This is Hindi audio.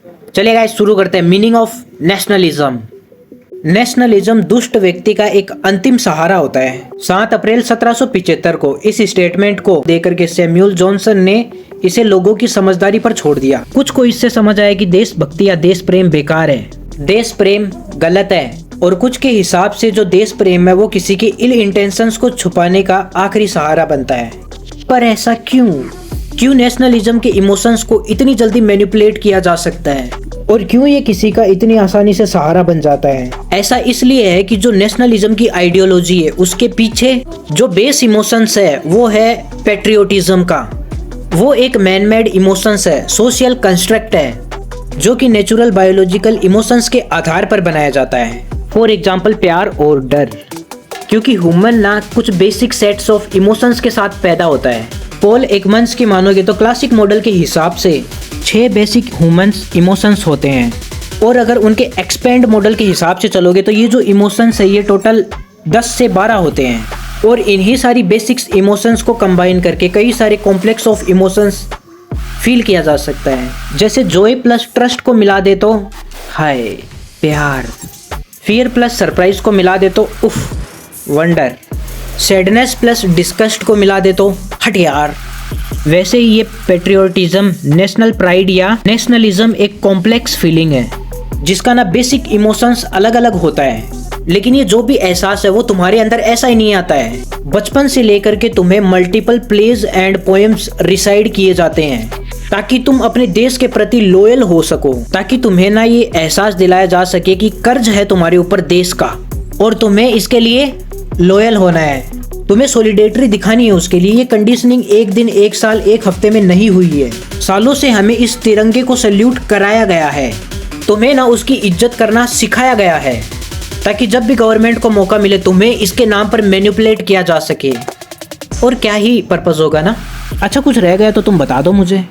चलिए गाइस शुरू करते हैं। Meaning of nationalism. नेशनलिज्म दुष्ट व्यक्ति का एक अंतिम सहारा होता है। 7 अप्रैल 1775 को इस स्टेटमेंट को देकर के सैमुअल जॉनसन ने इसे लोगों की समझदारी पर छोड़ दिया। कुछ को इससे समझ आया कि देशभक्ति या देश प्रेम बेकार है, देश प्रेम गलत है, और कुछ के हिसाब से जो देश प्रेम है वो किसी के इल इंटेंशंस को छुपाने का आखिरी सहारा बनता है। पर ऐसा क्यों नेशनलिज्म के इमोशंस को इतनी जल्दी मैनिपुलेट किया जा सकता है, और क्यों ये किसी का इतनी आसानी से सहारा बन जाता है? ऐसा इसलिए है कि जो नेशनलिज्म की आइडियोलॉजी है उसके पीछे जो बेस इमोशंस है वो है पेट्रियोटिज्म का। वो एक मैन मेड इमोशंस है, सोशल कंस्ट्रक्ट है, जो कि नेचुरल बायोलॉजिकल इमोशंस के आधार पर बनाया जाता है। फॉर एग्जाम्पल प्यार और डर, क्योंकि ह्यूमन ना कुछ बेसिक सेट्स ऑफ इमोशंस के साथ पैदा होता है। पॉल एकमन्स की मानोगे तो क्लासिक मॉडल के हिसाब से 6 बेसिक ह्यूमंस इमोशंस होते हैं, और अगर उनके एक्सपेंड मॉडल के हिसाब से चलोगे तो ये जो इमोशंस है ये टोटल 10 से 12 होते हैं, और इन्हीं सारी बेसिक्स इमोशंस को कंबाइन करके कई सारे कॉम्प्लेक्स ऑफ इमोशंस फील किया जा सकता है। जैसे जॉय प्लस ट्रस्ट को मिला दे तो हाय प्यार, फियर प्लस सरप्राइज को मिला दे तो उफ वंडर, सैडनेस प्लस डिस्गस्ट को मिला दे तो हट यार। वैसे ही ये पेट्रियोटिज्म, नेशनल प्राइड या नेशनलिज्म एक कॉम्प्लेक्स फीलिंग है जिसका ना बेसिक इमोशंस अलग अलग होता है, लेकिन ये जो भी एहसास है वो तुम्हारे अंदर ऐसा ही नहीं आता है। बचपन से लेकर के तुम्हें multiple pledges and poems recite किए जाते हैं ताकि तुम अपने देश के प्रति लॉयल हो सको, ताकि तुम्हें ना ये एहसास दिलाया जा सके कि कर्ज है तुम्हारे ऊपर देश का और तुम्हें इसके लिए लॉयल होना है, तुम्हें सॉलिडेरिटी दिखानी है उसके लिए। ये कंडीशनिंग एक दिन, एक साल, एक हफ्ते में नहीं हुई है। सालों से हमें इस तिरंगे को सैल्यूट कराया गया है, तुम्हें ना उसकी इज्जत करना सिखाया गया है, ताकि जब भी गवर्नमेंट को मौका मिले तुम्हें इसके नाम पर मैनिपुलेट किया जा सके। और क्या ही पर्पस होगा ना। अच्छा कुछ रह गया तो तुम बता दो मुझे।